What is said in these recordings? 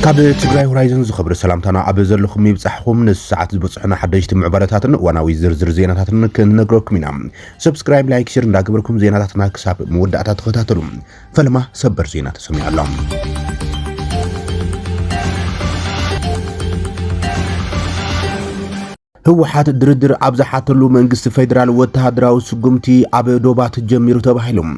ካብ ትግራይ ሆራይዘን ዝኽብር ሰላምታና ኣብ ዘለኹም ይብጻሕኩም ንሰዓት ዝበጽሕና ሓደሽቲ ምዕባለታትን ዋናዊ ዝርዝር ዜናታትን ክንነግረኩም ኢና ሰብስክራይብ ላይክ ሼር እንዳገበርኩም ዜናታትና ክሳብ መወዳእታ ተኸታተሉ ፈለማ ሰበር ዜና ተሰሚዑ ኣሎ ህወሓት ድርድር ኣብዛሓተሉ መንግስቲ ፌደራል ወተሃደራዊ ስጉምቲ ኣብ ዶባት ጀሚሩ ተባሂሎም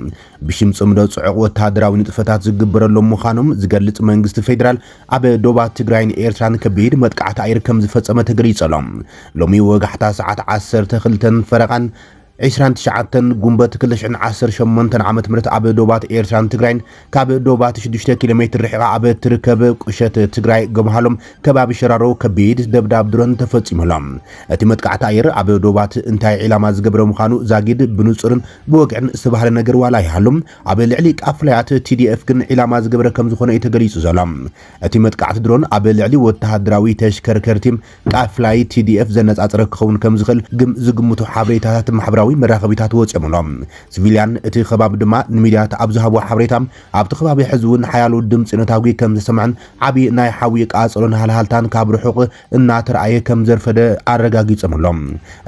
ብሽም ጽምዶ ጽዑቕ ወተሃደራዊ ንጥፈታት ዝግበረሎም ምዃኖም ዝገልጽ መንግስቲ ፌደራል ኣብ ዶባት ትግራይን ኤርትራን ከቢድ መጥቃዕቲ ኣየር ከም ዝፈጸመ ተገሊጸሎም ሎሚ ወጋሕታ ሰዓት 12 ፈረቓን 29 ጉንበት 2018 ዓመት ምረት ኣብ ዶባት ኤርትራን ትግራይን ካብ ዶባት 6 ኪሎ ሜትር ርሒቓ ኣብ ትርከብ ቁሸት ትግራይ ገምሃሎም ከባቢ ሸራሮ ከቢድ ደብዳብ ድሮን ተፈጺሞሎም እቲ መጥቃዕቲ ኣየር ኣብ ዶባት እንታይ ዒላማ ዝገብረ ምዃኑ ዛጊድ ብንጹርን ብወግዕን ዝተባህለ ነገር ዋላ ይሃሎም ኣብ ልዕሊ ቃፍላያት TDF ግን ዒላማ ዝገብረ ከም ዝኾነ ተገሊጹ ዘሎ እቲ መጥቃዕቲ ድሮን ኣብ ልዕሊ ወተሃደራዊ ተሽከርከርቲ ቃፍላይ TDF ዘነጻጽረ ክኸውን ከም ዝኽእል ዝግምቱ ሓበሬታታት ማሕበራዊ መራኸቢታት ወጽሞሎም ሲቪሊያን እቲ ከባቢ ድማ ንሚድያት ኣብ ዝሃቦ ሓበሬታ ኣብቲ ከባቢ ሕዝውን ሓያሉ ድምጽ ነታዊ ከም ዝሰምዕን ዓቢ ናይ ሓዊ ቃጽሎን ሃልሃልታን ካብ ርሑቕ እናተረኣየ ከም ዘርፈደ ኣረጋጊጾምሎም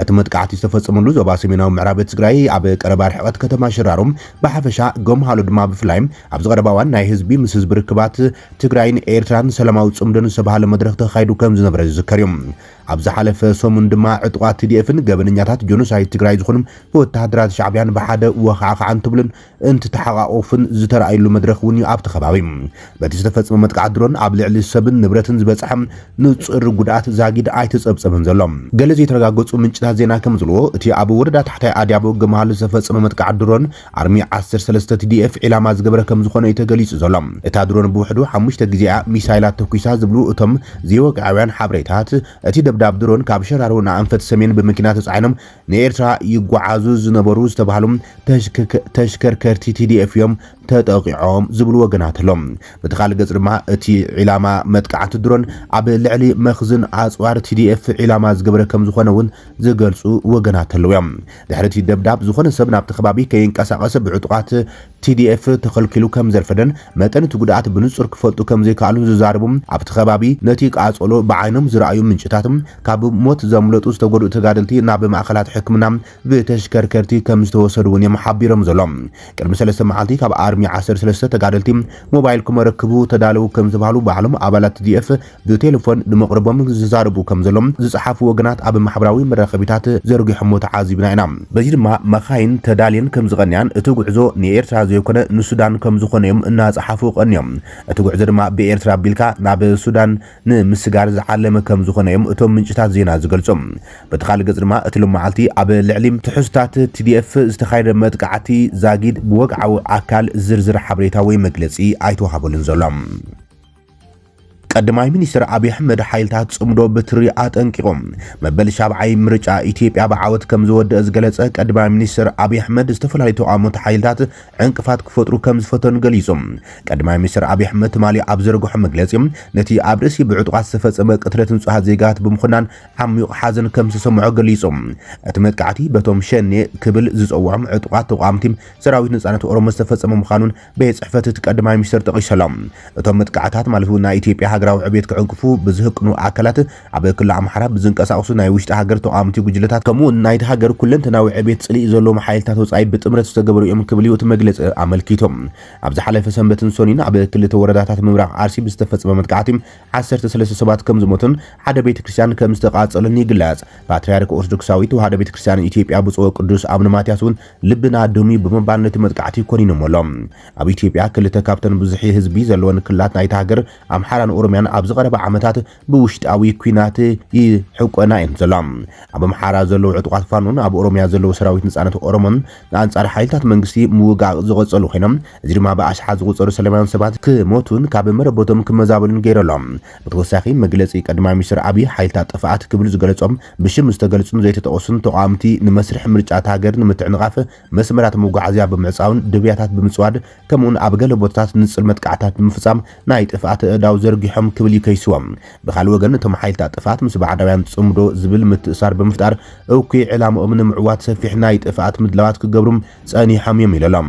እቲ መጥቃዕቲ ዝተፈጸመሉ ዞባ ሰሜናዊ ምዕራብ ትግራይ ኣብ ቀረባ ርሕቐት ከተማ ሽራሮም ብሓፈሻ ገምሃሉ ድማ ብፍላይ ኣብ ዝቀረባዋን ናይ ህዝቢ ምስ ህዝቢ ርክባት ትግራይን ኤርትራን ሰላማዊ ጽምዶን ዝተባሃለ መድረኽ ተኻይዱ ከም ዝነበረ ዝዝከር እዩ ኣብ ዝሓለፈ ሰሙን ድማ ዕጡቃት TDFን ገበነኛታት ጆኖሳይድ ትግራይ ዝኾኑ ወተሃደራት ሻዕብያን ብሓደ ወኻዓኻዓን ትብልን እንትተሓቃቆፍን ዝተረኣይሉ መድረኽ እውን ኣብቲ ከባቢ በቲ ዝተፈጸመ መጥቃዕቲ ድሮን ኣብ ልዕሊ ሰብን ንብረትን ዝበጽሐ ንጹር ጉድኣት ዛጊድ ኣይተጸብጸበን ዘሎ ገለ ዘይተረጋገጹ ምንጭታት ዜና ከም ዝብልዎ እቲ ኣብ ወረዳ ታሕታይ ኣድያቦ ገመሃሉ ዝተፈጸመ መጥቃዕቲ ድሮን ኣርሚ 13 TDF ዒላማ ዝገበረ ከም ዝኾነ ተገሊጹ ዘሎ እታ ድሮን ብውሕዱ 5 ግዜ ሚሳይላት ተኩሳ ዝብሉ እቶም ዘይወግዓውያን ሓበሬታት እቲ ደብዳብ ድሮን ካብ ሸራሮ ንኣንፈት ሰሜን ብመኪና ተጻዒኖም ንኤርትራ ይጓዓዙ ዝነበሩ ዝተባሃሉ ተሽከርከርቲ TDF እዮም ተጠቂዖም ዝብሉ ወገናትሎም በተኻሊ ገጽ ድማ እቲ ዒላማ መጥቃዕቲ ድሮን ኣብ ልዕሊ መኽዝን ኣጽዋር TDF ዒላማ ዝገበረ ከም ዝኾነ እውን ዝገልጹ ወገናትለው እዮም ድሕሪ ደብዳብ ዝኾነ ሰብ ናብቲ ከባቢ ከይንቀሳቐስ ብዕጡቃት TDF ተኸልኪሉ ከም ዘርፈደን መጠን እቲ ጉድኣት ብንጹር ክፈልጡ ከም ዘይከኣሉ ዝዛረቡ ኣብቲ ከባቢ ነቲ ቃጸሎ ብዓይኖም ዝረኣዩ ምንጭታት ካብ ሞት ዘምለጡ ዝተጎድኡ ተጋደልቲ ናብ ማእከላት ሕክምና ብተሽከርከርቲ ከም ዝተወሰዱ እውን የመሓቢሮም ዘሎም ቅድሚ 3 መዓልቲ ካብ ኣርሚ 13 ተጋደልቲ ሞባይል ክመረክቡ ተዳለው ከም ዝበሃሉ ባዕሎም ኣባላት TDF ብቴሌፎን ንመቅረቦም ዝዛረቡ ከም ዘሎም ዝጽሓፉ ወገናት ኣብ ማሕበራዊ መራኸቢታት ዘርጊሖም ተዓዚብና ኢና በዚ ድማ መኻይን ተዳልየን ከም ዝቐንያን እቲ ጉዕዞ ንኤርትራ ዘይኮነ ንሱዳን ከም ዝኾነ እዮም እናጽሓፉ ቀንዮም እቲ ጉዕዞ ድማ ብኤርትራ ቢልካ ናብ ሱዳን ንምስጋር ዝዓለመ ከም ዝኾነ እዮም እቶም ምንጭታት ዜና ዝገልጹም በተኻሊ ገጽ ድማ እቲ ልማዓልቲ ኣብ ልዕሊ ትሕዝቶታት TDF ዝተኻየደ መጥቃዕቲ ዛጊድ ብወግዓዊ ኣካል ዝርዝር ሓበሬታ ወይ መግለጺ ኣይተዋሃበሉን ዘሎ ቀዳማይ ሚኒስትር አብይ አህመድ ሓይልታት ጽምዶ በትሪ አጠንቂቆም መበል ሻብዓይ ምርጫ ኢትዮጵያ በዓወት ከም ዝወደ ዝገለጸ ቀዳማይ ሚኒስትር አብይ አህመድ ዝተፈላለዩ ተቋማት ሓይልታት ዕንቅፋት ክፈጥሩ ከም ዝፈተኑ ገሊጾም ቀዳማይ ሚኒስትር አብይ አህመድ ማሊ ኣብ ዘርግሖ መግለጺ ነቲ ኣብ ርእሲ ብዕጡቃት ዝተፈጸመ ቅትለትን ጽሃት ዜጋት ብምኹናን ዓሚቕ ሓዘን ከም ዝሰምዑ ገሊጾም እቲ መጥቃዕቲ በቶም ሸኔ ክብል ዝጸውዖም ዕጡቃት ተቋምቲ ሰራዊት ነጻነት ኦሮሞ ዝተፈጸመ ምዃኑን በጽሕፈት እቲ ቀዳማይ ሚኒስትር ጠቂሶም እቶም መጥቃዕታት ማለት ናይ ኢትዮጵያ ሃገራዊ ዕብየት ክዕንቅፉ ብዝህቅኑ ኣካላት ኣብ ክልል ኣምሓራ ብዝንቀሳቀሱ ናይ ውሽጢ ሃገር ተቋምቲ ጉጅለታት ከምኡ ናይቲ ሃገር ኩለንተናዊ ዕብየት ጽልኢ ዘለዎም ሓይልታት ወጻኢ ብጥምረት ዝተገበሩ እዮም ክብል እዩ መግለጺ ኣመልኪቶም ኣብ ዝሓለፈ ሰንበትን ሶኒን ኣብ ክልተ ወረዳታት ምብራቕ ኣርሲ ብዝተፈጸመ መጥቃዕቲ 13 ሰባት ከም ዝሞቱን ሓደ ቤተክርስትያን ከም ዝተቃጸሉን ይግለጽ ፓትርያርክ ኦርቶዶክሳዊ ተዋህዶ ቤተክርስትያን ኢትዮጵያ ብፁዕ ቅዱስ አቡነ ማትያስ እውን ልብና ደሚ ብምባል ነቲ መጥቃዕቲ ኮኒኖም ኣሎም ኣብ ኢትዮጵያ ክልተ ካብተን ብዙሕ ህዝቢ ዘለወን ክልላት ናይቲ ሃገር ኣምሓራን ኦሮሚያን ኣብ ዝቀረበ ዓመታት ብውሽጣዊ ኩናት ይሕቆና እዮም ዘሎም ኣብ ኣምሓራ ዘለዉ ዕጡቃት ፋኖን ኣብ ኦሮሚያ ዘለዉ ሰራዊት ነጻነት ኦሮሞን ንኣንጻር ሓይልታት መንግስቲ ምውጋቕ ዝቆጸሉ ኮይኖም እዚ ድማ ብኣሽሓ ዝቁጸሩ ሰላማውያን ሰባት ክሞቱን ካብ መረበቶም ክመዛበሉን ገይሮሎም ብተወሳኺ መግለጺ ቀዳማይ ሚኒስትር አብይ ሓይልታት ጥፍኣት ክብሉ ዝገለጾም ብሽም ዝተገልጹን ዘይተጠቀሱን ተቋምቲ ንመስርሕ ምርጫት ሃገር ንምትዕንቃፍ መስመራት መጓዓዝያ ብምዕጻውን ድብያታት ብምጽዋድ ከምኡን ኣብ ገለ ቦታታት ንጽል መጥቃዕታት ብምፍጻም ናይ ጥፍኣት እዳው ዘርጊሖም ኣይሰርሖም ክብል ይከይስዎም ብኻልእ ወገን እቶም ሓይልታት ጥፋት ምስ ባዕዳውያን ጽምዶ ዝብል ምትእሳር ብምፍጣር እኩይ ዕላምኦም ንምዕዋት ሰፊሕ ናይ ጥፋት ምድላዋት ክገብሩም ጸኒሖም እዮም ኢሎም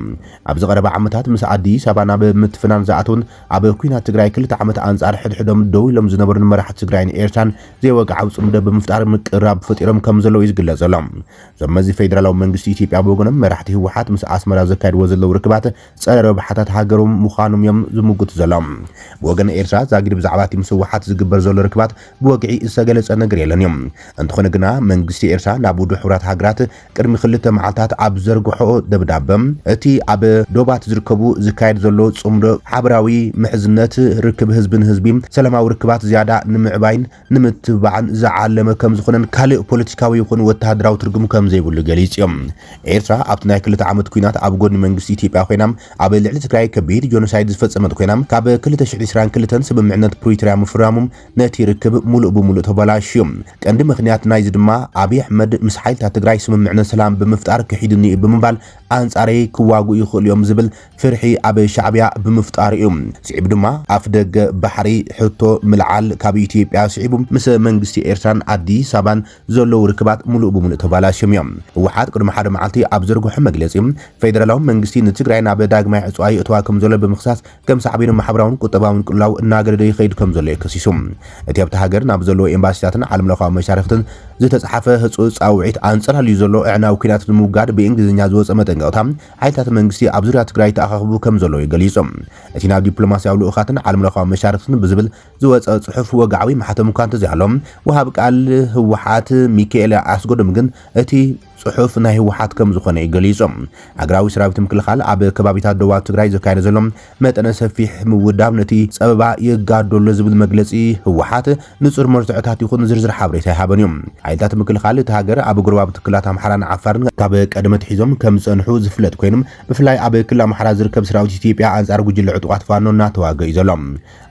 ኣብ ዝቐረበ ዓመታት ምስ ኣዲስ ኣበባ ናብ ምትፍናን ዝኣተውን ኣብ ኩናት ትግራይ 2 ዓመት ኣንጻር ሕድሕዶም ደው ኢሎም ዝነበሩ መራሕቲ ትግራይን ኤርትራን ዘይወግዓዊ ጽምዶ ብምፍጣር ምቅራብ ፈጢሮም ከም ዘለዉ ይዝግለጸሎም ዘመዚ ፌደራላዊ መንግስቲ ኢትዮጵያ ብወገኖም መራሕቲ ህወሓት ምስ ኣስመራ ዘካይድዎ ዘለዉ ርክባት ጸረ ረብሓታት ሃገሮም ምዃኖም እዮም ዝምጉቱ ዘሎም ብወገን ኤርትራ ዛጊድ ብዛዕባ እቲ ምስ ህወሓት ዝግበር ዘሎ ርክባት ብወግዒ ዝተገለጸ ነገር የለን እዮም እንተኾነ ግና መንግስቲ ኤርትራ ናብ ውድብ ሕብራት ሃገራት ቅድሚ 2 መዓልታት ኣብ ዘርግሖ ደብዳበ እቲ ኣብ ዶባት ዝርከቡ ዝካየድ ዘሎ ጽምዶ ሓበራዊ ምሕዝነት ርክብ ህዝብን ህዝቢ ሰላማዊ ርክባት ዝያዳ ንምዕባይን ንምትባዕን ዝዓለመ ከም ዝኾነን ካልእ ፖለቲካዊ ይኹን ወተሃደራዊ ትርጉም ከም ዘይብሉ ገሊጽ እዮም ኤርትራ ኣብቲ ናይ 2 ዓመት ኩናት ኣብ ጎኒ መንግስቲ ኢትዮጵያ ኮይና ኣብ ልዕሊ ትግራይ ከቢድ ጆኖሳይድ ዝፈጸመት ኮይና ካብ 2022 ስምምዕነት ፕሪቶሪያ ምፍራሙም ነቲ ርክብ ሙሉእ ብሙሉእ ተበላሽዩ ቀንዲ ምኽንያት ናይዚ ድማ አብይ አሕመድ ምስ ሓይልታት ትግራይ ስምምዕነት ሰላም ብምፍጣር ክሒድኒ ብምባል አንጻረይ ክዋጉኡ ይኽእሉ እዮም ዝብል ፍርሒ ኣብ ሻዕብያ ብምፍጣር እዩ ስዒብ ድማ ኣፍ ደገ ባሕሪ ሕቶ ምልዓል ካብ ኢትዮጵያ ስዒቡ ምስ መንግስቲ ኤርትራን አዲስ አበባን ዘለዉ ርክባት ሙሉእ ብሙሉእ ተበላሽዮም እዮም ህወሓት ቅድሚ ሓደ መዓልቲ ኣብ ዘርግሖ መግለጺ ፌደራላዊ መንግስቲ ንትግራይ ናብ ዳግማይ ዕጽዋይ እተዋ ከም ዘሎ ብምኽሳስ ከም ሳዕቢን ማሕበራውን ቁጠባውን ቅልውላው እናገደደ ይኸይድ ከም ዘሎ የከሲሱ እቲ ኣብታ ሃገር ናብ ዘለዎ ኤምባሲታትን ዓለም ለኻዊ መሻርክትን ዝተጻሓፈ ህጹጽ ጻውዒት አንጸራልዩ ዘሎ ዕናው ኩናት ንምውጋድ ብእንግሊዝኛ ዝወጸ መጠንቀቕታ ሓይልታት መንግስቲ ኣብ ዙርያ ትግራይ ተኣኻኽቡ ከም ዘሎ ይገሊጹ እቲ ናብ ዲፕሎማስያዊ ልኡኻትን ዓለም ለኻዊ መሻርክትን ብዝብል ዝወጸ ጽሑፍ ወግዓዊ ማሕተም እኳ እንተዘይሃሎም ወሃብ ቃል ህወሓት ሚካኤል ኣስጎዶም ግን እቲ ጽሑፍ ናይ ህወሓት ከም ዝኾነ ይገሊጾም ኣግራዊ ሰራዊት ምክልኻል ኣብ ከባቢታት ደቡብ ትግራይ ዘካየደ ዘሎ መጠነ ሰፊሕ ምውዳብ ነቲ ጸበባ ይጋደሎ ዝብል መግለጺ ህወሓት ንጹር መርትዕታት ይኹን ዝርዝር ሓበሬታ ይሃበን እዮም ሓይልታት ምክልኻል እቲ ሃገር ኣብ ጎረባብ ትክላት ኣምሓራን ዓፋርን ካብ ቀደመት ሒዞም ከም ዝጸንሑ ዝፍለጥ ኮይኖም ብፍላይ ኣብ ክልል ኣምሓራ ዝርከብ ሰራዊት ኢትዮጵያ አንጻር ጉጅለ ዕጡቃት ፋኖ እናተዋግኡ እዩ ዘሎ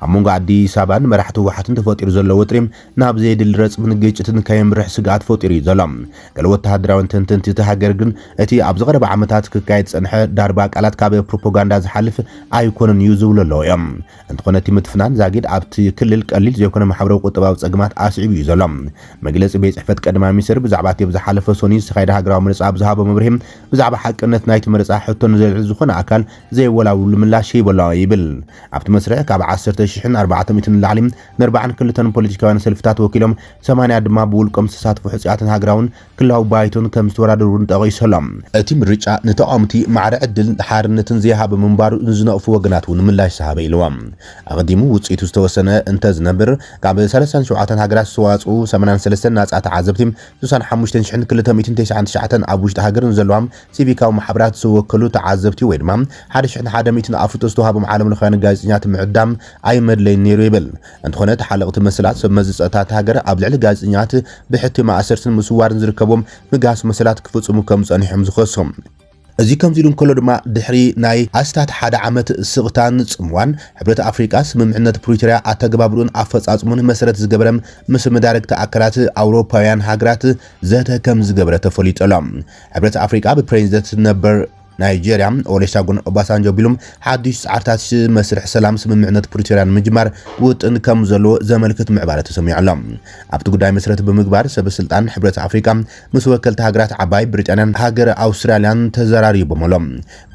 ኣብ መንጎ ኣዲስ ኣበባን መራሕቲ ህወሓትን ተፈጢሩ ዘሎ ውጥሪ ናብ ዘይድል ረጽብን ግጭትን ከየምርሕ ስጋኣት ፈጢሩ እዩ ዘሎ ገለ ወተሃደራዊ ተንተንቲ ሃገር ግን እቲ ኣብ ዝቐረበ ዓመታት ክካየድ ጸንሐ ዳርባ ቃላት ካብ ፕሮፓጋንዳ ዝሓልፍ ኣይኮነን እዩ ዝብሉ ኣለዉ እዮም እንተኾነ እቲ ምትፍናን ዛጊድ ኣብቲ ክልል ቀሊል ዘይኮነ ማሕበራዊ ቁጠባዊ ጸገማት ኣስዒቡ እዩ ዘሎ መግለጺ ቤት ጽሕፈት ቀዳማይ ሚኒስትር ብዛዕባ እቲ ዝሓለፈ ሰኒ ዝተኻየደ ሃገራዊ ምርጫ ብዝሃቦ መብርሂ ብዛዕባ ሓቅነት ናይቲ ምርጫ ሕቶ ንዘልዕል ዝኾነ ኣካል ዘይወላውሉ ምላሽ ይበላ ይብል ኣብቲ መስርዕ ካብ 10,400 ንላዕሊ ን42 ፖለቲካውያን ሰልፍታት ወኪሎም 80 ድማ ብውልቆም ዝተሳትፉ ሕጽያትን ሃገራውን ክልላዊ ባይቶን ከም ዝተወዳደሩን ጠቒሶሎም እቲ ምርጫ ንተቃውምቲ ማዕረ ዕድል ሓርነትን ዘይሃበ ምንባሩ ዝነቕፉ ወገናት እውን ምላሽ ዝሃበ ኢልዎም ኣቐዲሙ ውጽኢቱ ዝተወሰነ እንተዝነብር ካብ 37 ሃገራት ዝተዋጽኡ 83 ናጻ ተዓዘብቲ 65299 ኣብ ውሽጢ ሃገርን ዘለዎም ሲቪካዊ ማሕበራት ዝወከሉ ተዓዘብቲ ወይ ድማ 1100 ኣፍልጦ ዝተዋሃቦም ዓለም ለኻውያን ጋዜጠኛት ምዕዳም ኣይመድለይን ነይሩ ይብል እንተኾነ ተሓለቕቲ መስላት ሰብ መዝጸታት ሃገር ኣብ ልዕሊ ጋዜጠኛት ብሕቲ ማእሰርትን ምስዋርን ዝርከቦም ምጋስ መስላት ክፍጽሙ ከም ጸኒሖም ዝኸሶም እዚ ከም ኢሉ እንከሎ ድማ ድሕሪ ናይ ኣስታት ሓደ ዓመት ስቕታን ጽምዋን ሕብረት ኣፍሪቃ ስምምዕነት ፕሪቶሪያ ኣተገባብሩን ኣፈጻጽሙን መሰረት ዝገበረ ምስ መዳርግቲ ኣካላት ኣውሮፓውያን ሃገራት ዘተ ከም ዝገበረ ተፈሊጦሎም ሕብረት ኣፍሪቃ ብፕሬዚደንት ነበር ናይጄሪያ ኦሉሴጉን ኦባሳንጆ ቢሉም ሓድሽ ጻዕርታት መስርሕ ሰላም ስምምዕነት ፕሪቶሪያን ምጅማር ውጥን ከም ዘሎ ዘመልክት ምዕባለ ተሰሚዑሎም ኣብቲ ጉዳይ መሰረት ብምግባር ሰበስልጣን ሕብረት ኣፍሪቃ ምስ ወከልቲ ሃገራት ዓባይ ብሪጣንያን ሃገር ኣውስትራልያን ተዘራሪቦምሎም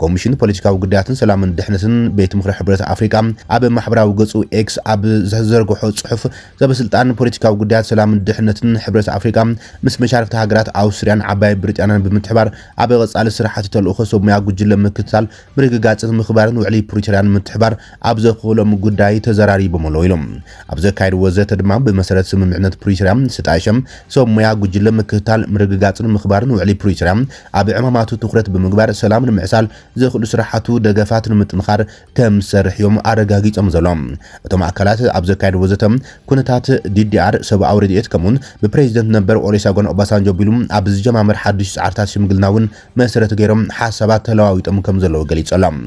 ኮሚሽን ፖለቲካዊ ጉዳያትን ሰላምን ድሕነትን ቤት ምክሪ ሕብረት ኣፍሪቃ ኣብ ማሕበራዊ ገጹ ኤክስ ኣብ ዘርግሖ ጽሑፍ ሰበስልጣን ፖለቲካዊ ጉዳያት ሰላምን ድሕነትን ሕብረት ኣፍሪቃ ምስ መሻርክቲ ሃገራት ኣውስትራልያን ዓባይ ብሪጣንያን ብምትሕባር ኣብ ቀጻሊ ስራሕቲ ተልእኾ ሰሙያ ጉጅለ ምክትታል ምርግጋጽን ምኽባርን ውዕሊ ፕሪቶሪያን ምትሕባር ኣብ ዘኽእሎም ጉዳይ ተዘራሪቦም ኢሎም ኣብ ዘካየድዎ ዘተ ድማ ብመሰረት ስምምዕነት ፕሪቶሪያ ዝተኣሸም ሰሙያ ጉጅለ ምክትታል ምርግጋጽን ምኽባርን ውዕሊ ፕሪቶሪያ ኣብ ዕማማቱ ትኹረት ብምግባር ሰላምን ምዕሳል ዘኽእሉ ስራሓቱ ደገፋት ንምጥንኻር ከም ዝሰርሕዮም ኣረጋጊጾም ዘሎም እቶም ኣካላት ኣብ ዘካየድዎ ዘተ ኩነታት ዲዲኣር ሰብኣዊ ረድኤት ከምኡን ብፕሬዚደንት ነበር ኦሉሴጉን ኦባሳንጆ ቢሉም ኣብ ዝጀማመር ሓድሽ ጻዕርታት ሽምግልና እውን መሰረት ገይሮም ሓሳባት ተለዋዊጦም ከም ዘለዎ ገሊጾሎም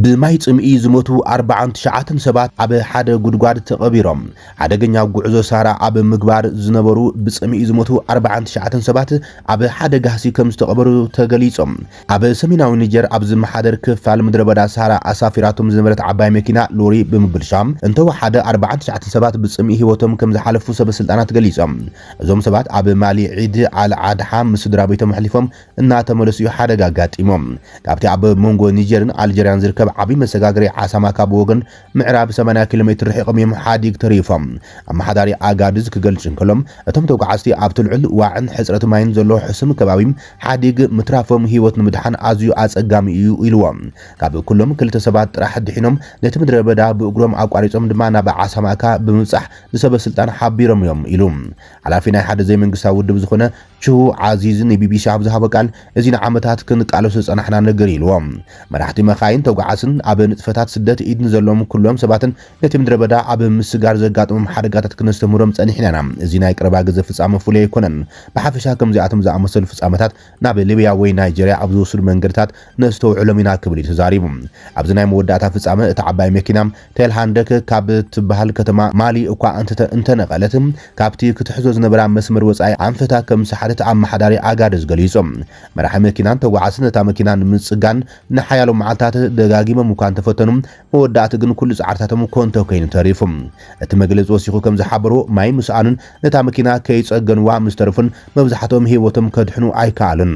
ብማይ ጽምኢ ዝሞቱ 49 ሰባት ኣብ ሓደ ጉድጓድ ተቐቢሮም ሓደገኛ ጉዕዞ ሳራ ኣብ ምግባር ዝነበሩ ብጽምኢ ዝሞቱ 49 ሰባት ኣብ ሓደ ጋህሲ ከም ዝተቐበሩ ተገሊጾም ኣብ ሰሜናዊ ኒጀር ኣብ ዝመሓደር ክፋል ምድረ በዳ ሳራ ኣሳፊራቶም ዝነበረት ዓባይ መኪና ሎሪ ብምብልሻም እንተወሓደ 49 ሰባት ብጽምኢ ህይወቶም ከም ዝሓለፉ ሰበስልጣናት ገሊጾም እዞም ሰባት ኣብ ማሊ ዒድ አልዓድሓ ምስ ስድራቤቶም ሕሊፎም እናተመለሱ ሓደጋ አጋጢሞም ካብቲ ኣብ መንጎ ኒጀርን አልጀሪያን ዝርከብ ዓቢ መሰጋገሪ ዓሳማ ካብ ወገን ምዕራብ 80 ኪሎ ሜትር ርሒቆም እዮም ሓዲግ ተሪፎም ኣማሓዳሪ ኣጋድዝ ክገልጽ እንከሎም እቶም ተጓዓዝቲ ኣብ ትልዕል ዋዕን ሕጽረት ማይን ዘሎ ሕስም ከባቢ ሓዲግ ምትራፎም ህይወት ንምድሓን ኣዝዩ ኣጸጋሚ እዩ ኢልዎም ካብ ኩሎም ክልተ ሰባት ጥራሕ ድሒኖም ነቲ ምድረ በዳ ብእግሮም ኣቋሪጾም ድማ ናብ ዓሳማካ ብምብጻሕ ንሰበስልጣን ሓቢሮም እዮም ኢሉ ሓላፊ ናይ ሓደ ዘይመንግስታዊ ውድብ ዝኾነ ቹ ዓዚዝን ቢቢሲ ኣብ ዝሃበ ቃል እዚ ንዓመታት ክንቃለሱ ጸናሕና ነገር ኢልዎም መራሕቲ መኻይን ተጓዓዝን ኣብ ንጥፈታት ስደት ኢድን ዘሎም ኩሎም ሰባትን ነቲ ምድረ በዳ ኣብ ምስጋር ዘጋጥሞም ሓደጋታት ክነስተምሮም ጸኒሕና እዚ ናይ ቀረባ ግዜ ፍጻመ ፍሉይ ኣይኮነን ብሓፈሻ ከምዚኣቶም ዝኣመሰሉ ፍጻመታት ናብ ሊብያ ወይ ናይጀርያ ኣብ ዝወስዱ መንገድታት ነስተውዕሎም ኢና ክብል ተዛሪቡ ኣብዚ ናይ መወዳእታ ፍጻመ እቲ ዓባይ መኪና ቴልሃንደክ ካብ ትበሃል ከተማ ማሊ እኳ እንተነቐለት ካብቲ ክትሕዞ ዝነበራ መስመር ወጻኢ ኣንፈታ ከም ሰሓደት ኣማሓዳሪ ኣጋድዝ ገሊጾም መራሒ መኪናን ተጓዓዝን እታ መኪና ንምጽጋን ንሓያሎ መዓልታት ደጋጊሞም እኳ እንተፈተኑ መወዳእቲ ግን ኩሉ ጻዕርታቶም ኮንቶ ኮይኑ ተሪፉም እቲ መግለጺ ወሲኹ ከም ዝሓበሩ ማይ ምስኣኑን ነታ መኪና ከይጸገንዋ ምስተርፉን መብዛሕትኦም ህይወቶም ከድሕኑ ኣይከኣሉን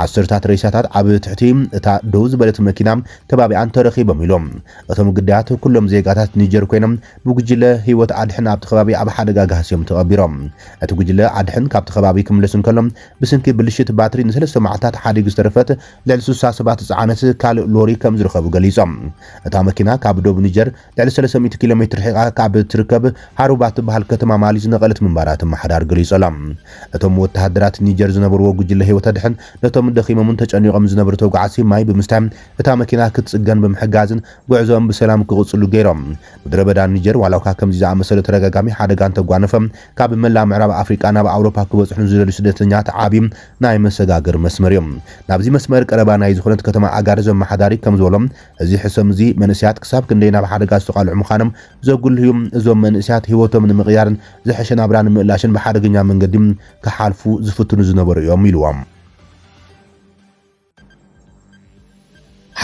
ዓሰርታት ሬሳታት ኣብ ትሕቲ እታ ደው ዝበለት መኪና ከባቢኣን ተረኺቦም ኢሎም እቶም ግዳያት ኩሎም ዜጋታት ኒጀር ኮይኖም ብጉጅለ ህይወት ኣድሕን ኣብቲ ከባቢ ኣብ ሓደጋ ጋህስዮም ተቐቢሮም እቲ ጉጅለ ኣድሕን ካብቲ ከባቢ ክምለሱ እንከሎም ብስንኪ ብልሽት ባትሪ ንሰለስተ መዓልታት ሓዲግ ዝተረፈት ልዕሊ 60 ሰባት ጽዓነት ካልእ ሎሪ ከም ዝረኸቡ ገሊጾም እታ መኪና ካብ ደቡብ ኒጀር ልዕሊ 300 ኪሎ ሜትር ርሒቓ ካብ ትርከብ ሃሩባ ትበሃል ከተማ ማሊ ዝነቐለት ምንባራት ማሕዳር ገሊጾሎም እቶም ወተሃደራት ኒጀር ዝነበርዎ ጉጅለ ህይወት ኣድሕን ነቶም ደኺሞምን ተጨኒቖም ዝነበሩ ተጓዓዝቲ ማይ ብምስታይ እታ መኪና ክትጽገን ብምሕጋዝን ጉዕዞኦም ብሰላም ክቕጽሉ ገይሮም ምድረ በዳ ኒጀር ዋላ እኳ ከምዚ ዝኣመሰለ ተረጋጋሚ ሓደጋ እንተጓነፈም ካብ መላእ ምዕራብ ኣፍሪቃ ናብ ኣውሮፓ ክበጽሑ ዝደልዩ ስደተኛታት ዓቢ ናይ መሰጋገር መስመር እዮም ናብዚ መስመር ቀረባ ናይ ዝኾነት ከተማ ኣጋድዝ ኣማሓዳሪ ከም ዝበሎም እዚ ሕሰም እዚ መንእስያት ክሳብ ክንደይ ናብ ሓደጋ ዝተቃልዑ ምዃኖም ዘጉልህዩ እዞም መንእስያት ህይወቶም ንምቕያርን ዝሕሸ ናብራ ንምእላሽን ብሓደገኛ መንገዲ ክሓልፉ ዝፍትኑ ዝነበሩ እዮም ኢልዎም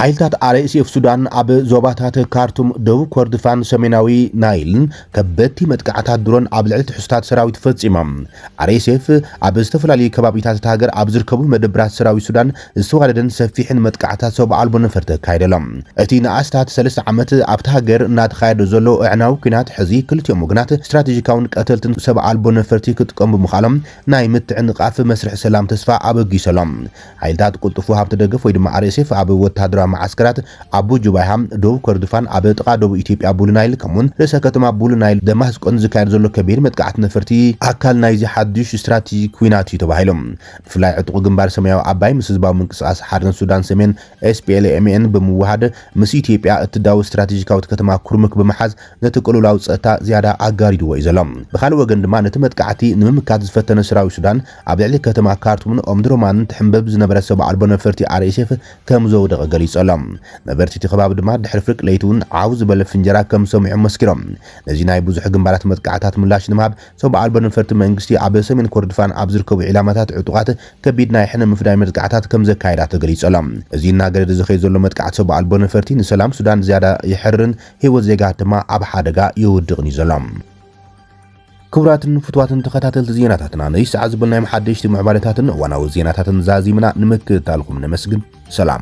ሓይልታት RSF ሱዳን ኣብ ዞባታት ካርቱም ደቡብ ኮርዶፋን ሰሜናዊ ናይልን ከበድቲ መጥቃዕታት ድሮን ኣብ ልዕሊ ትሕዝቶታት ሰራዊት ፈጺሞም RSF ኣብ ዝተፈላለዩ ከባቢታት ሃገር ኣብ ዝርከቡ መደብራት ሰራዊት ሱዳን ዝተዋለደን ሰፊሕን መጥቃዕታት ሰብኣዊ ኣልቦ ነፈርቲ ተካይደሎም እቲ ንኣስታት 3 ዓመት ኣብቲ ሃገር እናተኻየደ ዘሎ ዕናዊ ኩናት ሕዚ ክልቲኦም ወገናት ስትራቴጂካውን ቀተልትን ሰብኣዊ ኣልቦ ነፈርቲ ክጥቀሙ ብምዃሎም ናይ ምትዕንቃፍ መስርሕ ሰላም ተስፋ ኣበጊሰሎም ሓይልታት ቁልጡፍ ሃብቲ ደገፍ ወይ ድማ RSF ኣብ ወታደራዊ معسكرات أبو جبايهم دو كردفان أبد قادو إثيوبيا بولنايل كمون رئيس كتما بولنايل دمشق ذكر زلو كبير متقعت نفرتي أكل نايزي حدش استراتيجي كويناتي تباهلهم فلاي عطو جنبار سمياو أباي مسزباو منقصاص حرن السودان سمين SPLMN بموحد مس إثيوبيا اتداو استراتيجيكاو كتما كرمك بمحاز نتقلو لاو صتا زياده أغاري دو يزلم بخال وغن دما نتمتقعتي نممكات زفتن سراوي السودان أبلعلي كتما كارتوم أمدرومان تحنبب زنبر سبع ألبو نفرتي RSF كم زود غليص سلام نبرتي تخباب دما دحر فرق ليتون عاوز بل فنجرا كم سمع مسكرم نزي ناي بوزح جنبارات متقعتات ملاش نماب سبع ألبو نفرت منغستي اب سمين كردفان ابزركو علامات عطوقات كبيد ناي حنا مفداي متقعتات كم زكايدات غليص سلام ازي ناغر زخي زلو متقعت سبع ألبو نفرتي نسلام سودان زياده يحرن هيو زيغات دما اب حادغا يودغني سلام كبراتن فتواتن تخاتل زيناتاتنا نيس عزبلنا محدشتي معبالتاتن وانا وزيناتاتن زازيمنا نمكتالكم نمسجن سلام